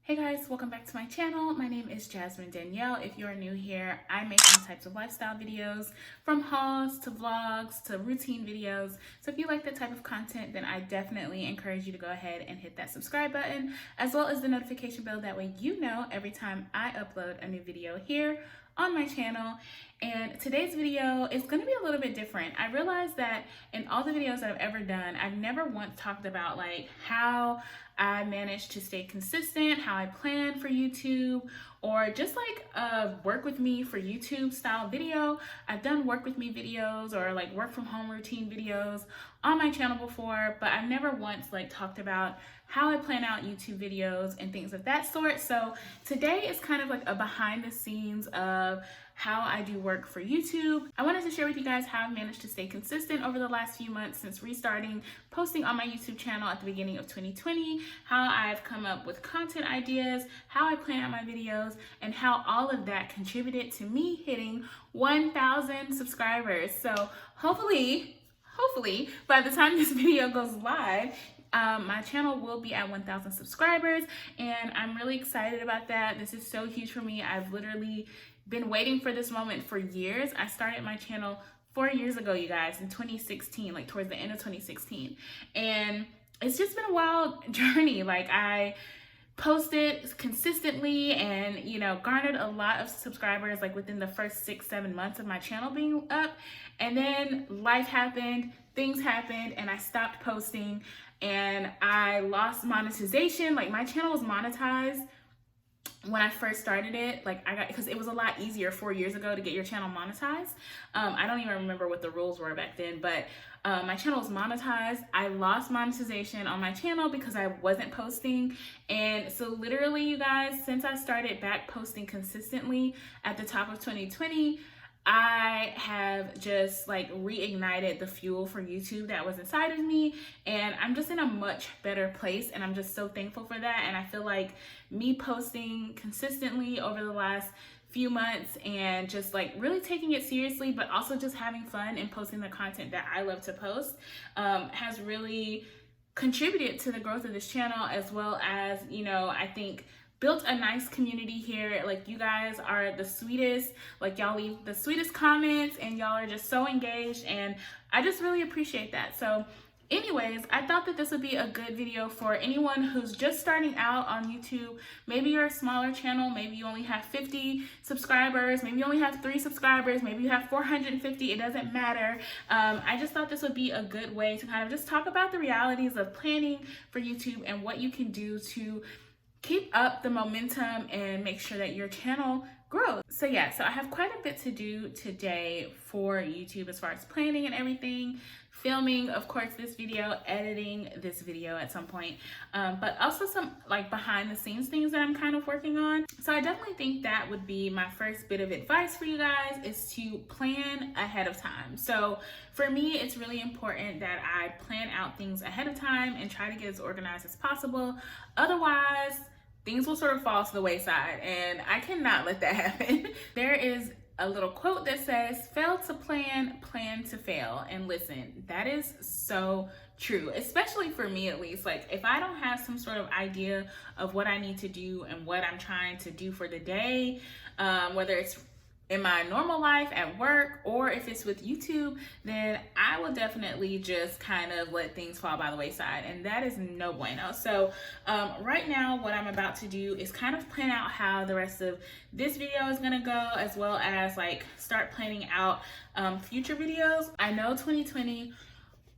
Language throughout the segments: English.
Hey guys, welcome back to my channel. My name is Jasmine Danielle. If you're new here, I make all types of lifestyle videos, from hauls to vlogs to routine videos. So if you like that type of content, then I definitely encourage you to go ahead and hit that subscribe button, as well as the notification bell. That way you know every time I upload a new video here on my channel. And today's video is going to be a little bit different. I realized that in all the videos that I've ever done, I've never once talked about like how I managed to stay consistent, how I plan for YouTube, or just like a work with me for YouTube style video. I've done work with me videos or like work from home routine videos on my channel before, but I've never once like talked about how I plan out YouTube videos and things of that sort. So today is kind of like a behind the scenes of how I do work for YouTube. I wanted to share with you guys how I've managed to stay consistent over the last few months since restarting posting on my YouTube channel at the beginning of 2020, how I've come up with content ideas, how I plan out my videos, and how all of that contributed to me hitting 1,000 subscribers. So hopefully by the time this video goes live, my channel will be at 1,000 subscribers, and I'm really excited about that. This is so huge for me. I've literally been waiting for this moment for years. I started my channel 4 years ago, you guys, in 2016, like towards the end of 2016. And it's just been a wild journey. Like I posted consistently and, you know, garnered a lot of subscribers like within the first 6-7 months of my channel being up. And then life happened, things happened, and I stopped posting and I lost monetization. Like my channel was monetized when I first started it, like because it was a lot easier 4 years ago to get your channel monetized. I don't even remember what the rules were back then, but my channel was monetized. I lost monetization on my channel because I wasn't posting. And so literally, you guys, since I started back posting consistently at the top of 2020, I have just like reignited the fuel for YouTube that was inside of me, and I'm just in a much better place, and I'm just so thankful for that. And I feel like me posting consistently over the last few months and just like really taking it seriously, but also just having fun and posting the content that I love to post has really contributed to the growth of this channel, as well as, you know, I think built a nice community here. Like you guys are the sweetest, like y'all leave the sweetest comments and y'all are just so engaged, and I just really appreciate that. So anyways, I thought that this would be a good video for anyone who's just starting out on YouTube. Maybe you're a smaller channel, maybe you only have 50 subscribers, maybe you only have 3 subscribers, maybe you have 450, it doesn't matter. I just thought this would be a good way to kind of just talk about the realities of planning for YouTube and what you can do to keep up the momentum and make sure that your channel grows. So yeah, so I have quite a bit to do today for YouTube as far as planning and everything, filming, of course, this video, editing this video at some point, but also some like behind the scenes things that I'm kind of working on. So I definitely think that would be my first bit of advice for you guys, is to plan ahead of time. So for me, it's really important that I plan out things ahead of time and try to get as organized as possible. Otherwise, things will sort of fall to the wayside, and I cannot let that happen. There is a little quote that says, fail to plan, plan to fail. And listen, that is so true, especially for me at least. Like if I don't have some sort of idea of what I need to do and what I'm trying to do for the day, whether it's in my normal life at work or if it's with YouTube, then I will definitely just kind of let things fall by the wayside, and that is no bueno. So right now what I'm about to do is kind of plan out how the rest of this video is gonna go, as well as like start planning out future videos. I know 2020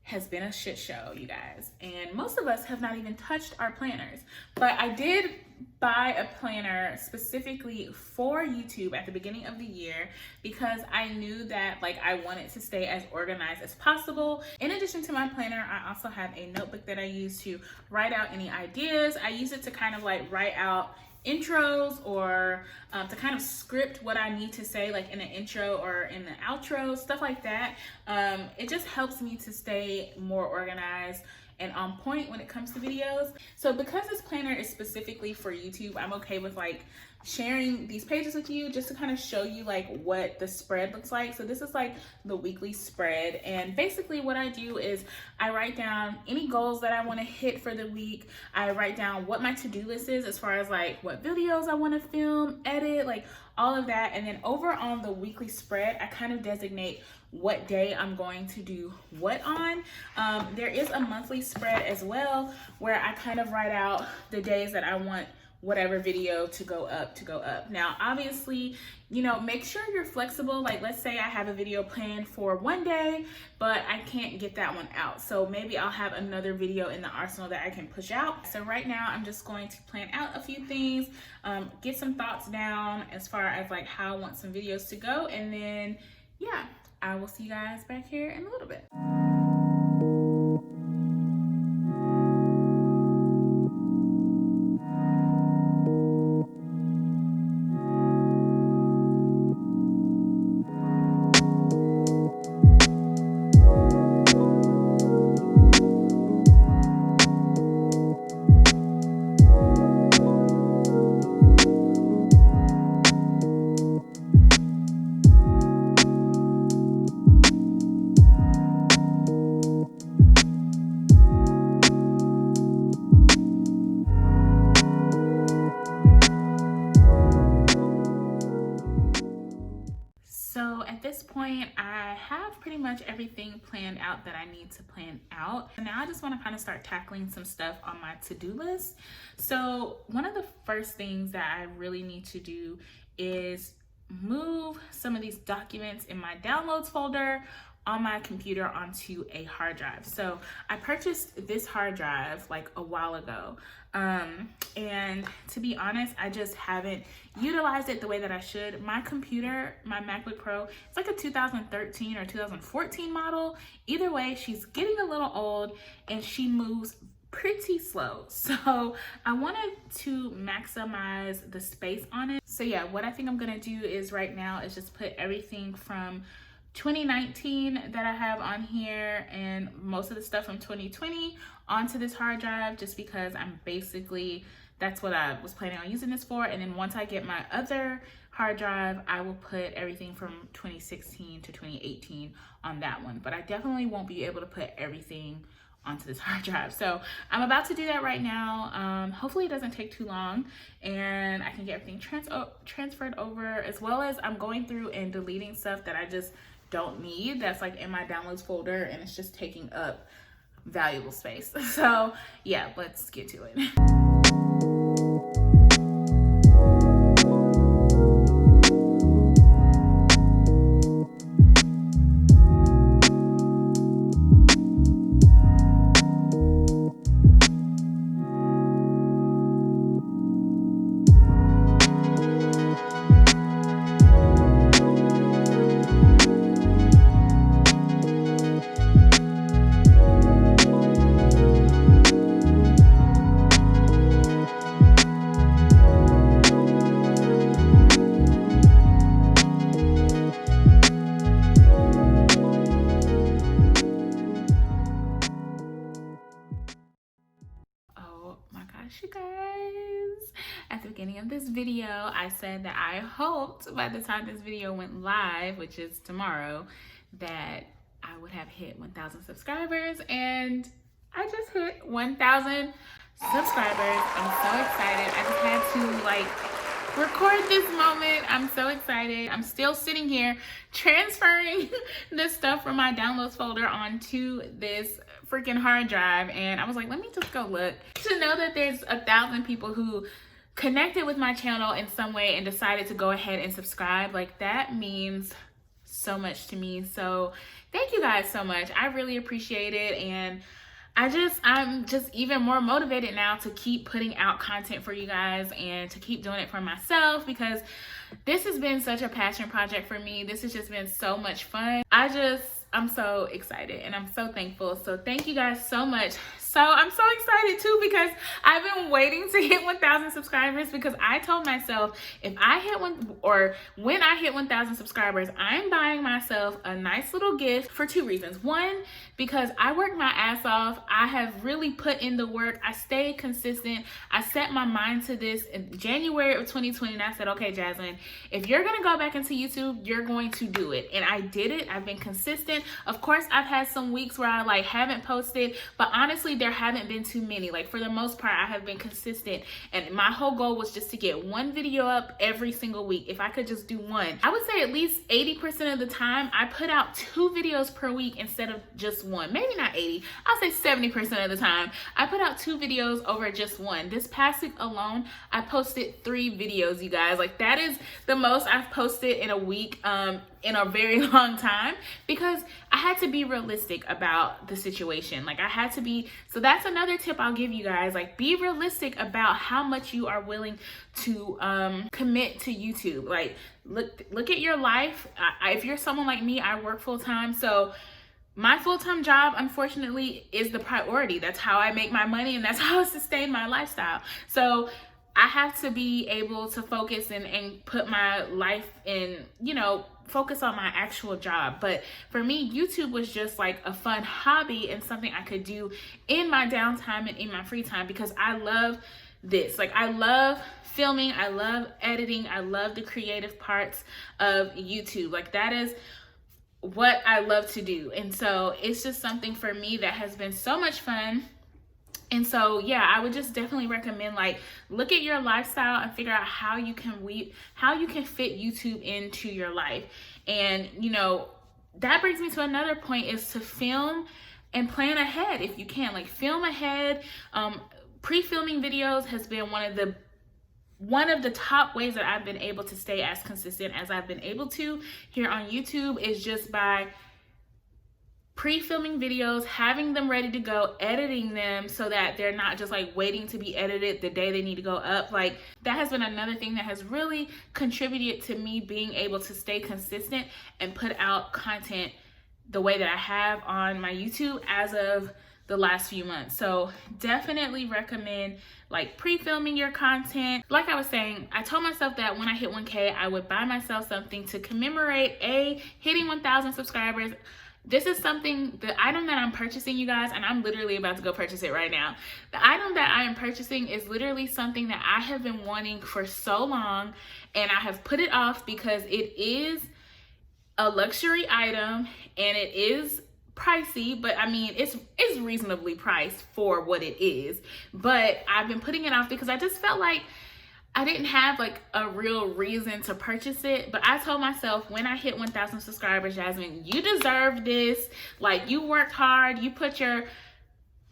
has been a shit show, you guys, and most of us have not even touched our planners, but I did buy a planner specifically for YouTube at the beginning of the year because I knew that like I wanted to stay as organized as possible. In addition to my planner, I also have a notebook that I use to write out any ideas. I use it to kind of like write out intros or to kind of script what I need to say, like in an intro or in the outro, stuff like that. It just helps me to stay more organized and on point when it comes to videos. So because this planner is specifically for YouTube, I'm okay with like sharing these pages with you just to kind of show you like what the spread looks like. So this is like the weekly spread, and basically what I do is I write down any goals that I want to hit for the week. I write down what my to-do list is as far as like what videos I want to film, edit, like all of that. And then over on the weekly spread, I kind of designate what day I'm going to do what on. There is a monthly spread as well where I kind of write out the days that I want whatever video to go up. Now, obviously, you know, make sure you're flexible. Like, let's say I have a video planned for one day, but I can't get that one out. So maybe I'll have another video in the arsenal that I can push out. So right now I'm just going to plan out a few things, get some thoughts down as far as like how I want some videos to go. And then, yeah, I will see you guys back here in a little bit. So at this point, I have pretty much everything planned out that I need to plan out. And now I just want to kind of start tackling some stuff on my to-do list. So one of the first things that I really need to do is move some of these documents in my downloads folder on my computer onto a hard drive. So I purchased this hard drive like a while ago. And to be honest, I just haven't utilized it the way that I should. My computer, my MacBook Pro, it's like a 2013 or 2014 model. Either way, she's getting a little old and she moves pretty slow. So I wanted to maximize the space on it. So yeah, what I think I'm gonna do is right now is just put everything from 2019 that I have on here and most of the stuff from 2020 onto this hard drive, just because I'm basically, that's what I was planning on using this for. And then once I get my other hard drive, I will put everything from 2016 to 2018 on that one. But I definitely won't be able to put everything onto this hard drive. So I'm about to do that right now. Hopefully it doesn't take too long and I can get everything transferred over, as well as I'm going through and deleting stuff that I just don't need, that's like in my downloads folder and it's just taking up valuable space. So yeah, let's get to it. You guys, at the beginning of this video I said that I hoped by the time this video went live, which is tomorrow, that I would have hit 1,000 subscribers, and I just hit 1,000 subscribers. I'm so excited. I just had to like record this moment. I'm so excited. I'm still sitting here transferring this stuff from my downloads folder onto this freaking hard drive, and I was like, let me just go look. To know that there's 1,000 people who connected with my channel in some way and decided to go ahead and subscribe, like that means so much to me. So thank you guys so much. I really appreciate it, and I'm just even more motivated now to keep putting out content for you guys and to keep doing it for myself, because this has been such a passion project for me. This has just been so much fun. I'm so excited and I'm so thankful. So thank you guys so much So I'm so excited too, because I've been waiting to hit 1,000 subscribers, because I told myself when I hit 1,000 subscribers, I'm buying myself a nice little gift for 2 reasons. One, because I work my ass off. I have really put in the work. I stayed consistent. I set my mind to this in January of 2020, and I said, okay, Jasmine, if you're going to go back into YouTube, you're going to do it. And I did it. I've been consistent. Of course, I've had some weeks where I haven't posted, but honestly, there haven't been too many. For the most part, I have been consistent, and my whole goal was just to get 1 video up every single week. If I could just do 1, I would say at least 80% of the time I put out 2 videos per week instead of just 1. Maybe not 80, I'll say 70% of the time I put out 2 videos over just 1. This past week alone, I posted 3 videos, you guys. That is the most I've posted in a week in a very long time, because I had to be realistic about the situation. I had to be. So that's another tip I'll give you guys. Be realistic about how much you are willing to commit to YouTube. Look at your life. If you're someone like me, I work full time, so my full-time job, unfortunately, is the priority. That's how I make my money, and that's how I sustain my lifestyle. So I have to be able to focus and put my life in, focus on my actual job. But for me, YouTube was just a fun hobby and something I could do in my downtime and in my free time, because I love this. I love filming, I love editing, I love the creative parts of YouTube. That is what I love to do. And so it's just something for me that has been so much fun. And so, yeah, I would just definitely recommend, look at your lifestyle and figure out how you can fit YouTube into your life. And, that brings me to another point, is to film and plan ahead if you can. Film ahead. Pre-filming videos has been one of the top ways that I've been able to stay as consistent as I've been able to here on YouTube, is just by pre-filming videos, having them ready to go, editing them so that they're not just waiting to be edited the day they need to go up. That has been another thing that has really contributed to me being able to stay consistent and put out content the way that I have on my YouTube as of the last few months. So definitely recommend pre-filming your content. Like I was saying, I told myself that when I hit 1K, I would buy myself something to commemorate hitting 1,000 subscribers. This is the item that I'm purchasing, you guys, and I'm literally about to go purchase it right now. The item that I am purchasing is literally something that I have been wanting for so long, and I have put it off because it is a luxury item and it is pricey, but I mean, it's reasonably priced for what it is. But I've been putting it off because I just felt like I didn't have a real reason to purchase it. But I told myself, when I hit 1,000 subscribers, Jasmine, you deserve this. You worked hard, you put your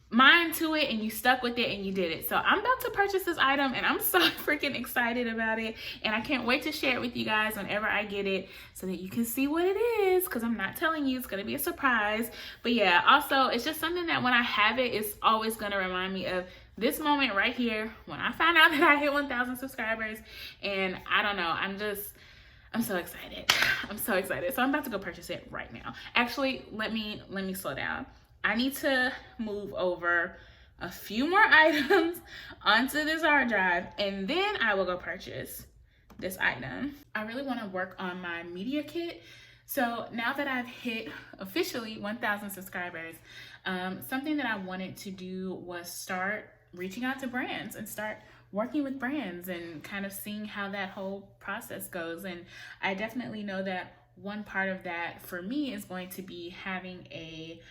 mind to it, and you stuck with it, and you did it. So I'm about to purchase this item, and I'm so freaking excited about it. And I can't wait to share it with you guys whenever I get it, so that you can see what it is, because I'm not telling you, it's gonna be a surprise. But yeah, also, it's just something that when I have it, it's always gonna remind me of this moment right here when I found out that I hit 1,000 subscribers. And I don't know, I'm so excited. I'm so excited. So I'm about to go purchase it right now. Actually, let me slow down. I need to move over a few more items onto this hard drive, and then I will go purchase this item. I really want to work on my media kit. So now that I've hit officially 1,000 subscribers, something that I wanted to do was start reaching out to brands and start working with brands and kind of seeing how that whole process goes. And I definitely know that one part of that for me is going to be having a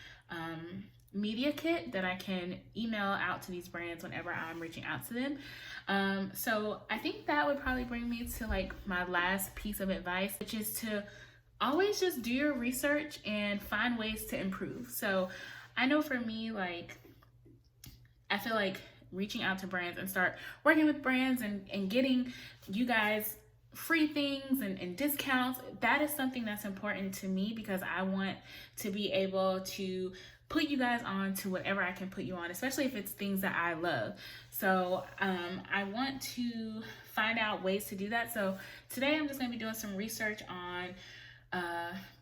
media kit that I can email out to these brands whenever I'm reaching out to them. So I think that would probably bring me to my last piece of advice, which is to always just do your research and find ways to improve. So I know for me, I feel like reaching out to brands and start working with brands and getting you guys free things and discounts, that is something that's important to me, because I want to be able to put you guys on to whatever I can put you on, especially if it's things that I love. So I want to find out ways to do that. So today I'm just going to be doing some research on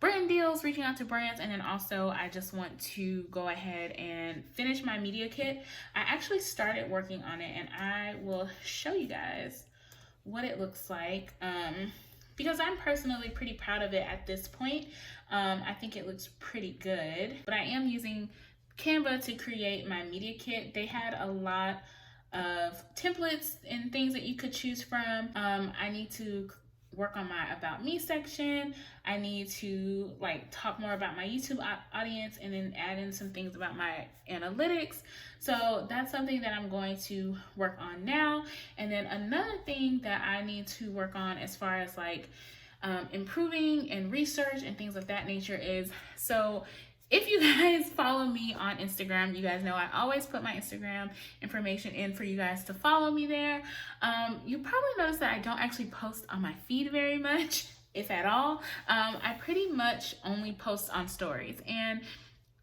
brand deals, reaching out to brands, and then also I just want to go ahead and finish my media kit. I actually started working on it, and I will show you guys what it looks like, because I'm personally pretty proud of it at this point. I think it looks pretty good, but I am using Canva to create my media kit. They had a lot of templates and things that you could choose from. I need to work on my about me section. I need to talk more about my YouTube audience, and then add in some things about my analytics. So that's something that I'm going to work on now. And then another thing that I need to work on as far as improving and research and things of that nature is, so if you guys follow me on Instagram, you guys know I always put my Instagram information in for you guys to follow me there. You probably noticed that I don't actually post on my feed very much, if at all. I pretty much only post on stories. And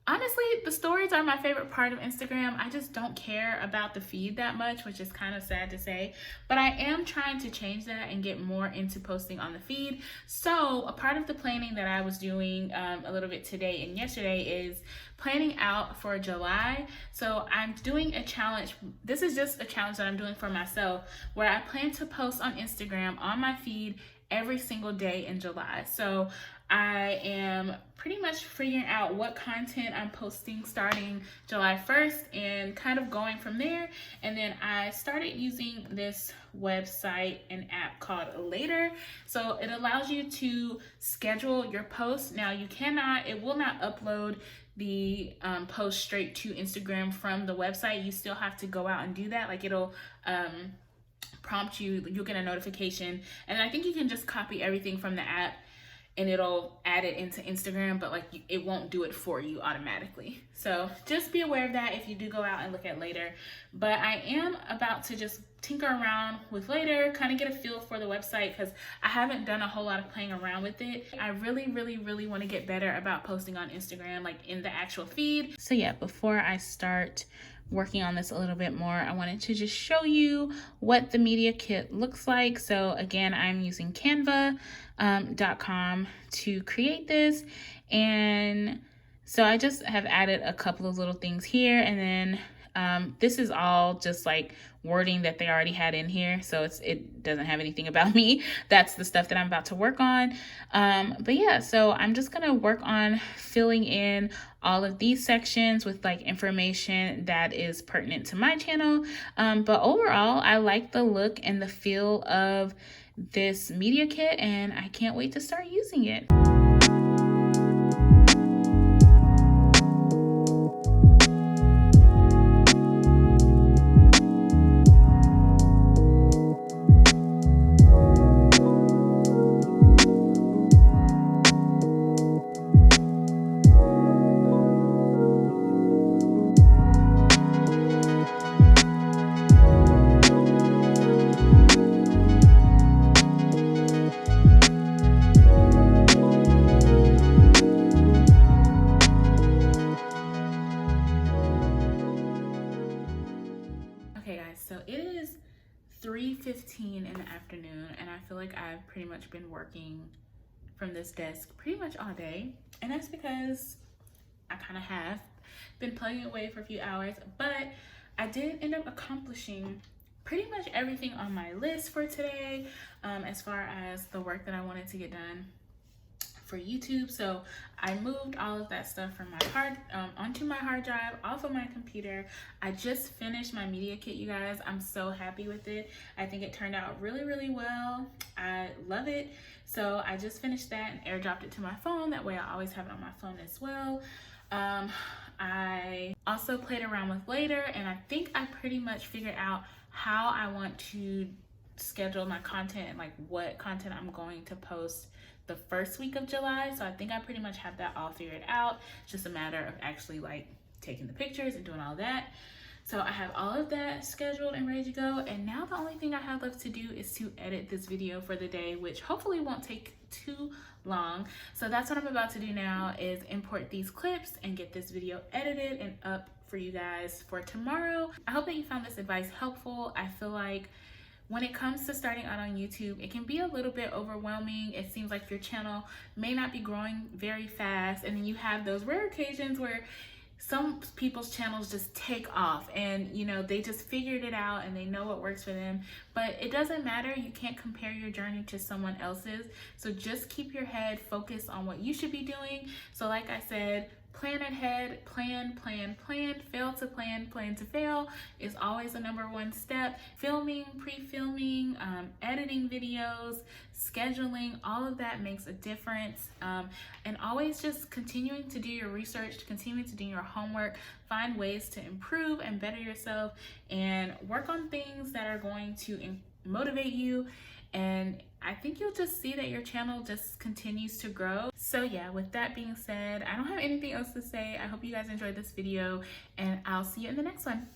honestly, the stories are my favorite part of Instagram. I just don't care about the feed that much, which is kind of sad to say. But I am trying to change that and get more into posting on the feed. So a part of the planning that I was doing a little bit today and yesterday is planning out for July. So I'm doing a challenge. This is just a challenge that I'm doing for myself, where I plan to post on Instagram on my feed every single day in July. So I am pretty much figuring out what content I'm posting starting July 1st and kind of going from there. And then I started using this website and app called Later. So it allows you to schedule your posts. Now it will not upload the post straight to Instagram from the website. You still have to go out and do that. It'll prompt you, you'll get a notification. And I think you can just copy everything from the app and it'll add it into Instagram, but it won't do it for you automatically. So just be aware of that if you do go out and look at Later. But I am about to just tinker around with Later, kind of get a feel for the website, because I haven't done a whole lot of playing around with it. I really, really, really want to get better about posting on Instagram, in the actual feed. So yeah, before I start working on this a little bit more, I wanted to just show you what the media kit looks like. So again, I'm using canva.com to create this, and so I just have added a couple of little things here, and then this is all just wording that they already had in here, so it doesn't have anything about me. That's the stuff that I'm about to work on. But yeah, so I'm just gonna work on filling in all of these sections with information that is pertinent to my channel. But overall, I like the look and the feel of this media kit, and I can't wait to start using it. So it is 3:15 in the afternoon, and I feel like I've pretty much been working from this desk pretty much all day, and that's because I kind of have been plugging away for a few hours, but I did end up accomplishing pretty much everything on my list for today, as far as the work that I wanted to get done for YouTube. So I moved all of that stuff from my onto my hard drive, off of my computer. I just finished my media kit, you guys. I'm so happy with it. I think it turned out really, really well. I love it. So I just finished that and airdropped it to my phone. That way I always have it on my phone as well. I also played around with Later, and I think I pretty much figured out how I want to schedule my content and what content I'm going to post the first week of July. So I think I pretty much have that all figured out. It's just a matter of actually taking the pictures and doing all that. So I have all of that scheduled and ready to go. And now the only thing I have left to do is to edit this video for the day, which hopefully won't take too long. So that's what I'm about to do now, is import these clips and get this video edited and up for you guys for tomorrow. I hope that you found this advice helpful. I feel like when it comes to starting out on YouTube, it can be a little bit overwhelming. It seems like your channel may not be growing very fast, and then you have those rare occasions where some people's channels just take off and they just figured it out and they know what works for them. But it doesn't matter. You can't compare your journey to someone else's. So just keep your head focused on what you should be doing. So like I said, plan ahead, plan, fail to plan to fail is always the number one step. Filming, pre-filming, editing videos, scheduling, all of that makes a difference. And always just continuing to do your research, continuing to do your homework, find ways to improve and better yourself, and work on things that are going to motivate you. And I think you'll just see that your channel just continues to grow. So yeah, with that being said, I don't have anything else to say. I hope you guys enjoyed this video, and I'll see you in the next one.